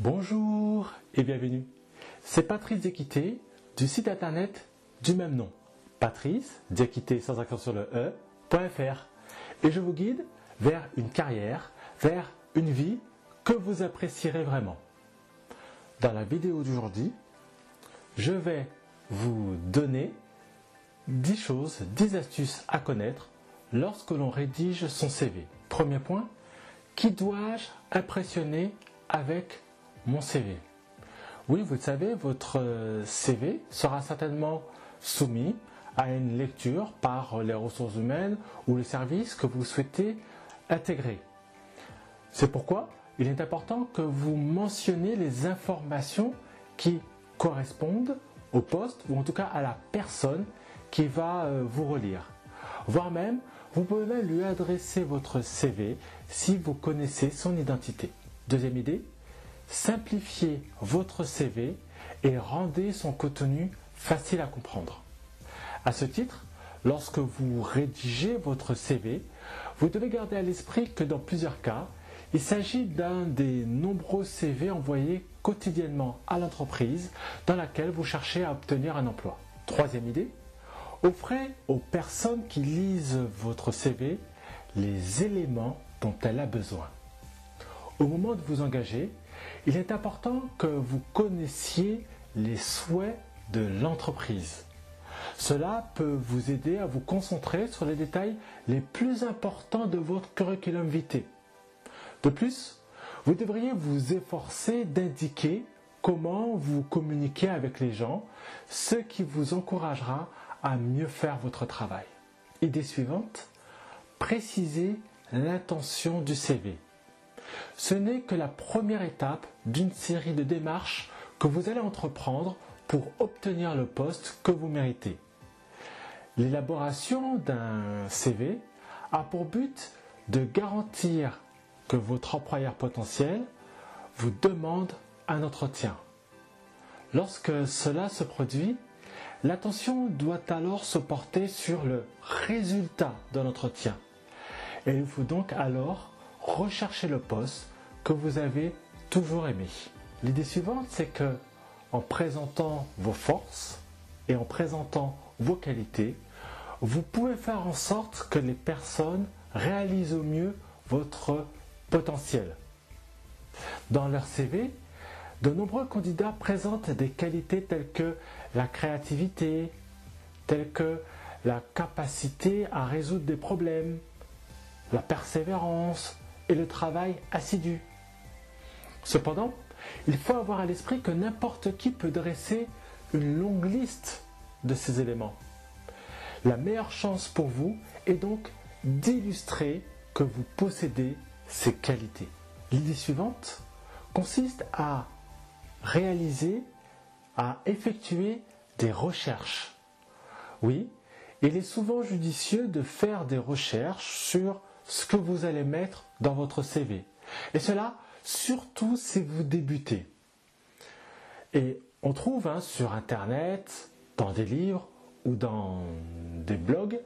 Bonjour et bienvenue. C'est Patrice Diakité du site internet du même nom. Patrice, Diakité sans accent sur le e.fr. Et je vous guide vers une carrière, vers une vie que vous apprécierez vraiment. Dans la vidéo d'aujourd'hui, je vais vous donner 10 choses, 10 astuces à connaître lorsque l'on rédige son CV. Premier point, qui dois-je impressionner avec mon CV? Oui, vous le savez, votre CV sera certainement soumis à une lecture par les ressources humaines ou les services que vous souhaitez intégrer. C'est pourquoi il est important que vous mentionniez les informations qui correspondent au poste ou en tout cas à la personne qui va vous relire. Voire même, vous pouvez même lui adresser votre CV si vous connaissez son identité. Deuxième idée, simplifiez votre CV et rendez son contenu facile à comprendre. À ce titre, lorsque vous rédigez votre CV, vous devez garder à l'esprit que dans plusieurs cas, il s'agit d'un des nombreux CV envoyés quotidiennement à l'entreprise dans laquelle vous cherchez à obtenir un emploi. Troisième idée, offrez aux personnes qui lisent votre CV les éléments dont elle a besoin. Au moment de vous engager, il est important que vous connaissiez les souhaits de l'entreprise. Cela peut vous aider à vous concentrer sur les détails les plus importants de votre curriculum vitae. De plus, vous devriez vous efforcer d'indiquer comment vous communiquez avec les gens, ce qui vous encouragera à mieux faire votre travail. Idée suivante, précisez l'intention du CV. Ce n'est que la première étape d'une série de démarches que vous allez entreprendre pour obtenir le poste que vous méritez. L'élaboration d'un CV a pour but de garantir que votre employeur potentiel vous demande un entretien. Lorsque cela se produit, l'attention doit alors se porter sur le résultat de l'entretien. Et il faut donc alors rechercher le poste que vous avez toujours aimé. L'idée suivante, c'est que en présentant vos forces et en présentant vos qualités, vous pouvez faire en sorte que les personnes réalisent au mieux votre potentiel. Dans leur CV, de nombreux candidats présentent des qualités telles que la créativité, telles que la capacité à résoudre des problèmes, la persévérance et le travail assidu. Cependant, il faut avoir à l'esprit que n'importe qui peut dresser une longue liste de ces éléments. La meilleure chance pour vous est donc d'illustrer que vous possédez ces qualités. L'idée suivante consiste à effectuer des recherches. Oui, il est souvent judicieux de faire des recherches sur ce que vous allez mettre dans votre CV. Et cela, surtout si vous débutez. Et on trouve sur Internet, dans des livres ou dans des blogs,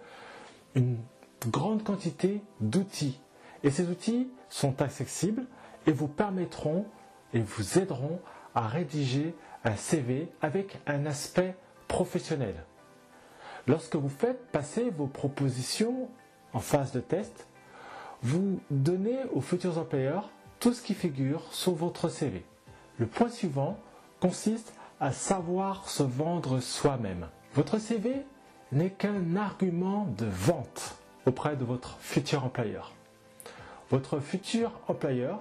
une grande quantité d'outils. Et ces outils sont accessibles et vous permettront et vous aideront à rédiger un CV avec un aspect professionnel. Lorsque vous faites passer vos propositions en phase de test, vous donnez aux futurs employeurs tout ce qui figure sur votre CV. Le point suivant consiste à savoir se vendre soi-même. Votre CV n'est qu'un argument de vente auprès de votre futur employeur. Votre futur employeur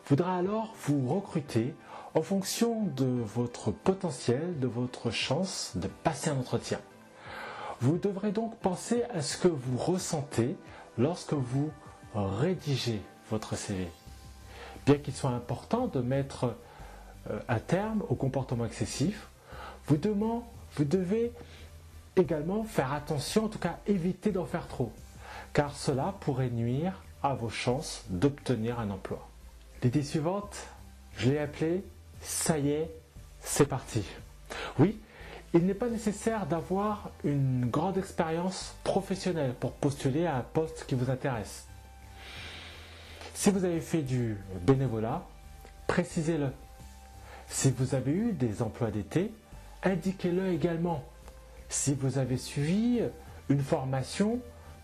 voudra alors vous recruter en fonction de votre potentiel, de votre chance de passer un entretien. Vous devrez donc penser à ce que vous ressentez lorsque vous rédigez votre CV. Bien qu'il soit important de mettre un terme au comportement excessif, vous devez également faire attention, en tout cas éviter d'en faire trop, car cela pourrait nuire à vos chances d'obtenir un emploi. L'idée suivante, je l'ai appelée « Ça y est, c'est parti ». Oui, il n'est pas nécessaire d'avoir une grande expérience professionnelle pour postuler à un poste qui vous intéresse. Si vous avez fait du bénévolat, précisez-le. Si vous avez eu des emplois d'été, indiquez-le également. Si vous avez suivi une formation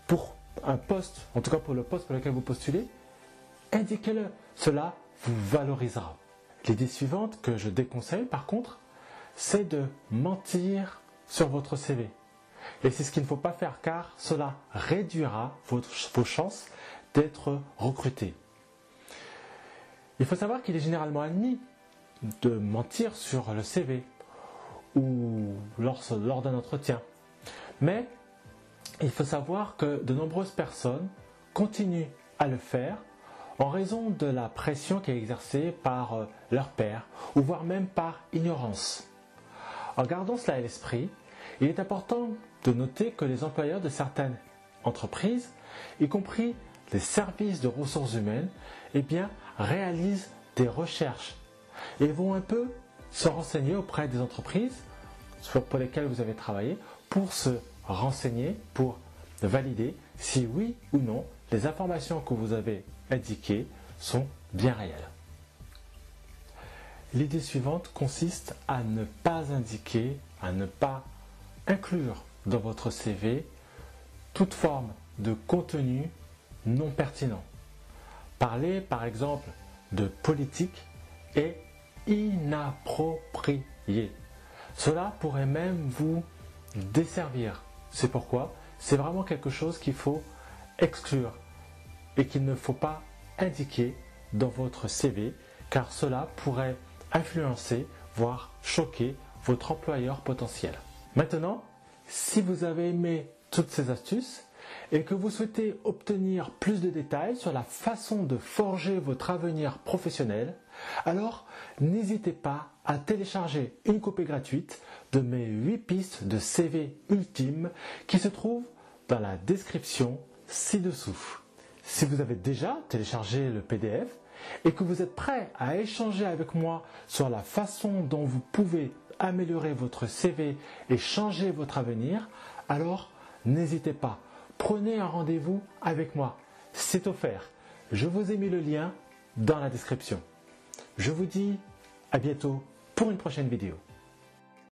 pour un poste, en tout cas pour le poste pour lequel vous postulez, indiquez-le. Cela vous valorisera. L'idée suivante que je déconseille par contre, c'est de mentir sur votre CV. Et c'est ce qu'il ne faut pas faire car cela réduira vos chances d'être recruté. Il faut savoir qu'il est généralement admis de mentir sur le CV ou lors d'un entretien. Mais il faut savoir que de nombreuses personnes continuent à le faire en raison de la pression qui est exercée par leur pairs ou voire même par ignorance. En gardant cela à l'esprit, il est important de noter que les employeurs de certaines entreprises, y compris les services de ressources humaines, réalisent des recherches et vont un peu se renseigner auprès des entreprises pour lesquelles vous avez travaillé pour se renseigner, pour valider si oui ou non les informations que vous avez indiquées sont bien réelles. L'idée suivante consiste à ne pas indiquer, à ne pas inclure dans votre CV toute forme de contenu non pertinent. Parler par exemple de politique est inapproprié. Cela pourrait même vous desservir. C'est pourquoi c'est vraiment quelque chose qu'il faut exclure et qu'il ne faut pas indiquer dans votre CV car cela pourrait influencer, voire choquer votre employeur potentiel. Maintenant, si vous avez aimé toutes ces astuces et que vous souhaitez obtenir plus de détails sur la façon de forger votre avenir professionnel, alors n'hésitez pas à télécharger une copie gratuite de mes 8 pistes de CV ultimes qui se trouvent dans la description ci-dessous. Si vous avez déjà téléchargé le PDF et que vous êtes prêt à échanger avec moi sur la façon dont vous pouvez améliorer votre CV et changer votre avenir, alors n'hésitez pas, prenez un rendez-vous avec moi. C'est offert. Je vous ai mis le lien dans la description. Je vous dis à bientôt pour une prochaine vidéo.